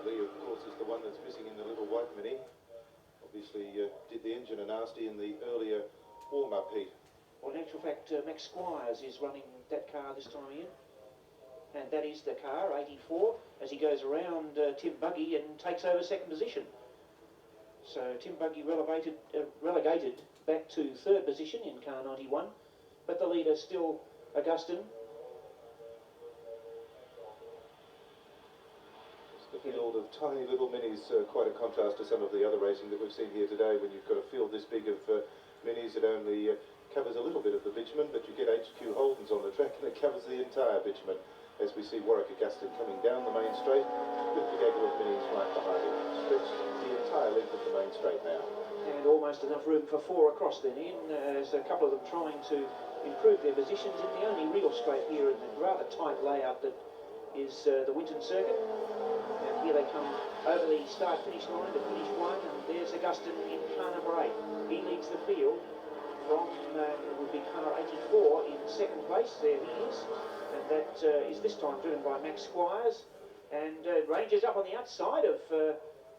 Bradley, of course, is the one that's missing in the little white mini. Obviously did the engine a nasty in the earlier warm-up heat. Well, in actual fact, Max Squires is running that car this time again. And that is the car, 84, as he goes around Tim Buggy and takes over second position. So Tim Buggy relegated back to third position in car 91, but the leader still Augustin. The field of tiny little minis, quite a contrast to some of the other racing that we've seen here today. When you've got a field this big of minis, it only covers a little bit of the bitumen, but you get HQ Holdens on the track and it covers the entire bitumen. As we see Warwick Augustin coming down the main straight, with the gaggle of minis right behind him. Stretched the entire length of the main straight now. And almost enough room for four across then, Ian. There's a couple of them trying to improve their positions in the only real straight here in the rather tight layout that is the Winton Circuit. And here they come over the start-finish line to finish one, and there's Augustin in car number 8. He leads the field from, it would be car 84 in second place. There he is. And that is this time driven by Max Squires, and ranges up on the outside of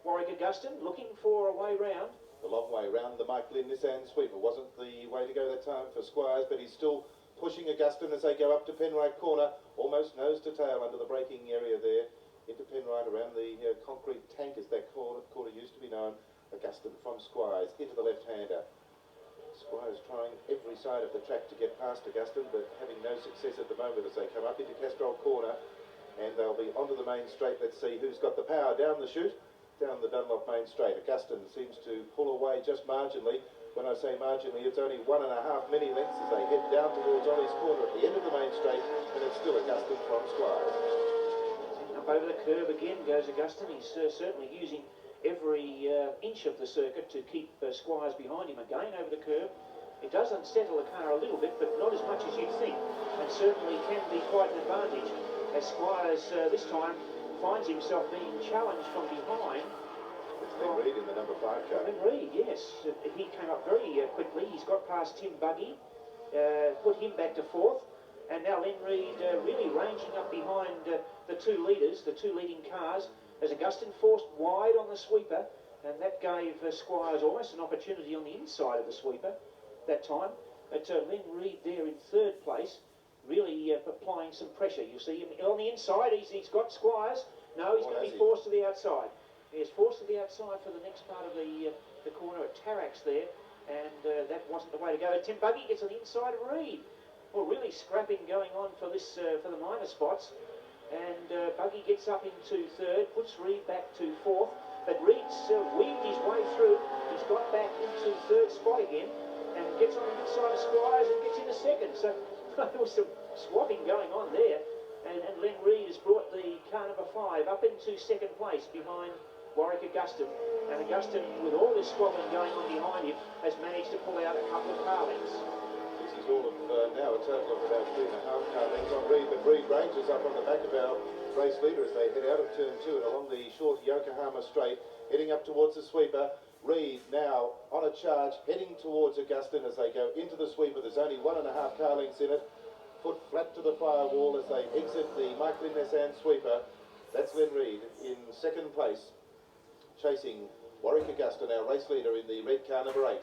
Warwick Augustin, looking for a way round. The long way round the Mike Lynn Nissan sweeper wasn't the way to go that time for Squires, but he's still pushing Augustin as they go up to Penrite Corner, almost nose to tail under the braking area there, into Penrite around the concrete tank as that quarter used to be known. Augustin from Squires into the left-hander. Squires trying every side of the track to get past Augustin, but having no success at the moment as they come up into Castrol Corner, and they'll be onto the main straight. Let's see who's got the power down the chute, down the Dunlop main straight. Augustin seems to pull away just marginally. When I say marginally, it's only 1.5 mini lengths as they head down towards Ollie's Corner at the end of the main straight, and it's still Augustin from Squires. Up over the curb again goes Augustin. He's certainly using every inch of the circuit to keep Squires behind him again over the curb. It does unsettle the car a little bit, but not as much as you'd think, and certainly can be quite an advantage, as Squires this time finds himself being challenged from behind. It's Lynn Reid in the number 5 car. Lynn Reid, yes. He came up very quickly. He's got past Tim Buggy, put him back to fourth, and now Lynn Reid really ranging up behind the two leaders, the two leading cars, as Augustin forced wide on the sweeper, and that gave Squires almost an opportunity on the inside of the sweeper that time. But Lynn Reid there in third place, really applying some pressure. You see him on the inside. He's got Squires. No, he's going to be forced to the outside. He's forced to the outside for the next part of the corner at Tarax there, and that wasn't the way to go. Tim Buggy gets on the inside of Reid. Well, really scrapping going on for this for the minor spots. And Buggy gets up into third, puts Reid back to fourth, but Reid's weaved his way through. He's got back into third spot again, and gets on the inside of Squires and gets into second. So there was some swapping going on there, and Len Reid has brought the car number 5 up into second place behind Warwick Augustin, and Augustin, with all this squabbling going on behind him, has managed to pull out a couple of car lengths. This is all of now a total of about 3.5 car lengths on Reid, but Reid ranges up on the back of our race leader as they head out of turn 2 and along the short Yokohama straight, heading up towards the sweeper. Reid now on a charge, heading towards Augustin as they go into the sweeper. There's only 1.5 car lengths in it. Foot flat to the firewall as they exit the Michael Nissan sweeper. That's Len Reid in second place, chasing Warwick Augustin, our race leader in the red car number 8.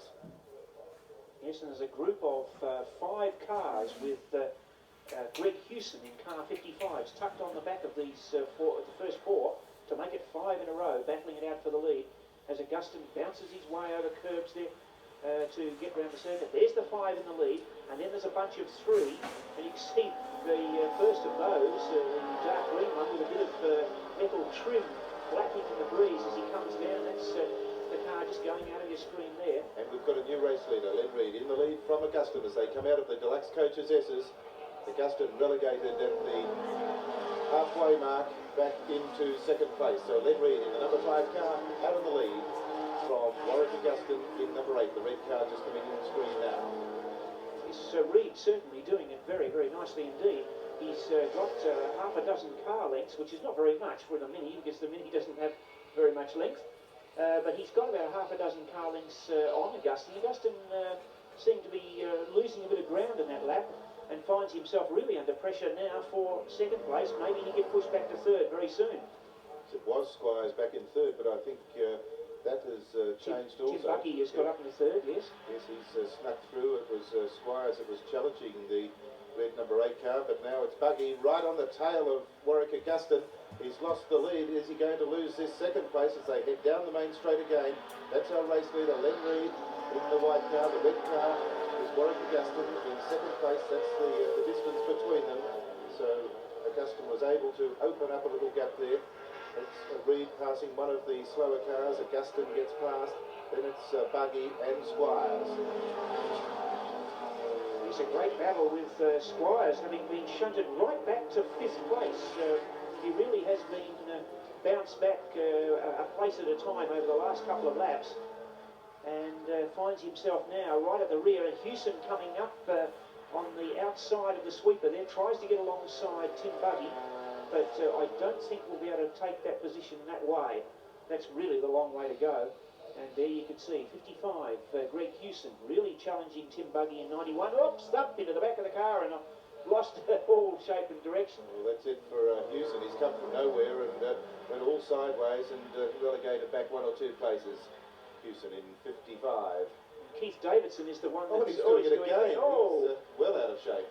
Yes, and there's a group of 5 cars with Greg Hewson in car 55s tucked on the back of these the first 4 to make it 5 in a row, battling it out for the lead as Augustin bounces his way over curbs there to get round the circuit. There's the 5 in the lead, and then there's a bunch of 3, and you can see the first of those, the dark green one with a bit of metal trim flapping in the breeze as he comes down. That's the car just going out of your screen there. And we've got a new race leader, Len Reid, in the lead from Augustin as they come out of the Deluxe Coaches S's. Augustin relegated at the halfway mark back into second place. So Len Reid in the number 5 car out of the lead from Warwick Augustin in number 8. The red car just coming in the screen now. Yes, Reid certainly doing it very, very nicely indeed. He's got half a dozen car lengths, which is not very much for the Mini, because the Mini doesn't have very much length. But he's got about half a dozen car lengths on Augustin. Augustin seemed to be losing a bit of ground in that lap, and finds himself really under pressure now for second place. Maybe he get pushed back to third very soon. It was lost Squires back in third, but I think that has changed Tim also. Bucky has got up in the third, yes. Yes, he's snuck through. It was Squires that was challenging the red number 8 car, but now it's Buggy right on the tail of Warwick Augustin. He's lost the lead. Is he going to lose this second place as they head down the main straight again? That's our race leader, Len Reid, in the white car. The red car is Warwick Augustin in second place. That's the distance between them. So Augustin was able to open up a little gap there. It's Reid passing one of the slower cars. Augustin gets past. Then it's Buggy and Squires. It's a great battle with Squires having been shunted right back to 5th place. He really has been bounced back a place at a time over the last couple of laps, and finds himself now right at the rear. And Hewson coming up on the outside of the sweeper there, tries to get alongside Tim Buggy, but I don't think we'll be able to take that position that way. That's really the long way to go. And there you can see 55, Greg Hewson really challenging Tim Buggy in 91. Oops, up into the back of the car and lost all shape and direction. Well, that's it for Hewson. He's come from nowhere and went all sideways and relegated back 1 or 2 places. Hewson in 55. Keith Davidson is the one that's he's doing it again. Oh, he's well out of shape.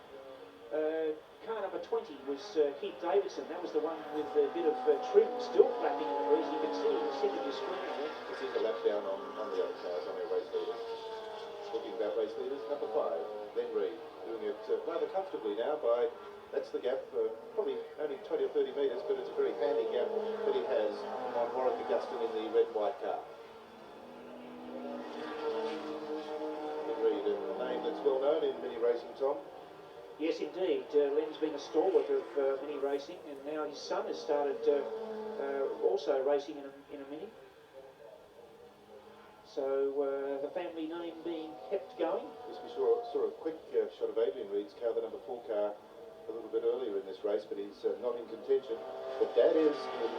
Car number 20 was Keith Davidson. That was the one with a bit of trim still flapping in the breeze. You can see in the centre of your screen there. This is a lap down on the other cars, on their race leaders. Looking about race leaders, number 5, Len Reid, doing it rather comfortably now by, that's the gap, probably only 20 or 30 metres, but it's a very handy gap that he has on Warwick Augustin in the red and white car. Len Reid, a name that's well known in mini racing, Tom. Yes, indeed. Len's been a stalwart of mini racing, and now his son has started also racing in a mini. So the family name being kept going. Yes, we saw a quick shot of Adrian Reid's car, the number 4 car, a little bit earlier in this race, but he's not in contention. But Dad is in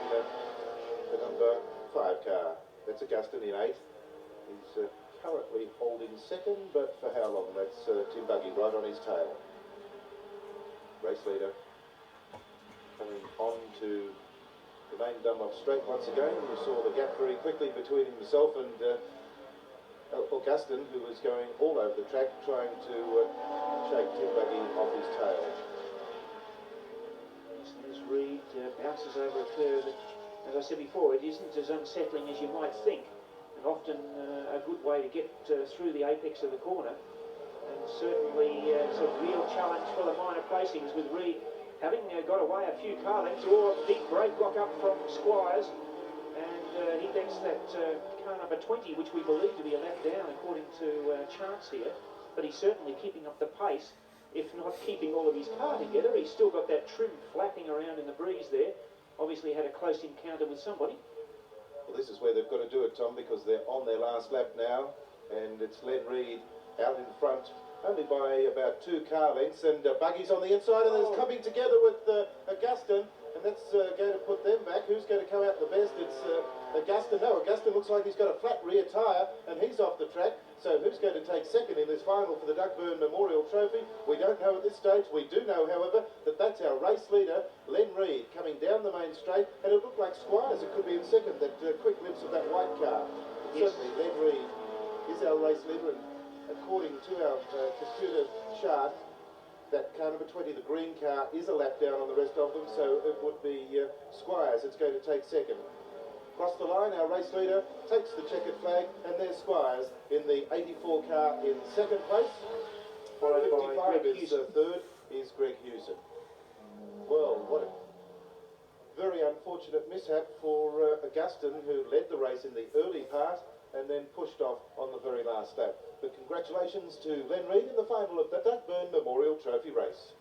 the number 5 car. That's Augustin in 8th. He's currently holding 2nd, but for how long? That's Tim Buggy right on his tail. Race leader coming on to the main Dunlop straight once again. You saw the gap very quickly between himself and Augustin, who was going all over the track trying to shake Tim Buggy off his tail. As Reid bounces over a curve, as I said before, it isn't as unsettling as you might think, and often a good way to get through the apex of the corner. And certainly it's a real challenge for the minor placings, with Reid having got away a few car lengths. Or a big break block up from Squires, and he gets that car number 20, which we believe to be a lap down according to charts here. But he's certainly keeping up the pace, if not keeping all of his car together. He's still got that trim flapping around in the breeze there. Obviously had a close encounter with somebody. Well, this is where they've got to do it, Tom, because they're on their last lap now, and it's Len Reid out in front, only by about 2 car lengths, and Buggy's on the inside, and it's coming together with Augustin, and that's going to put them back. Who's going to come out the best? It's Augustin. No, Augustin looks like he's got a flat rear tyre, and he's off the track. So who's going to take 2nd in this final for the Byrne Memorial Trophy? We don't know at this stage. We do know, however, that that's our race leader, Len Reid, coming down the main straight, and it looked like Squires it could be in 2nd, that quick glimpse of that white car. Yes. Certainly, Len Reid is our race leader, and according to our computer chart, that car number 20, the green car, is a lap down on the rest of them, so it would be Squires that's going to take 2nd. Across the line, our race leader takes the checkered flag, and there's Squires in the 84 car in 2nd place. Followed by 55 is 3rd, is Greg Hewson. Well, what a very unfortunate mishap for Augustin, who led the race in the early part and then pushed off on the very last lap. But congratulations to Len Reid in the final of the Byrne Memorial Trophy race.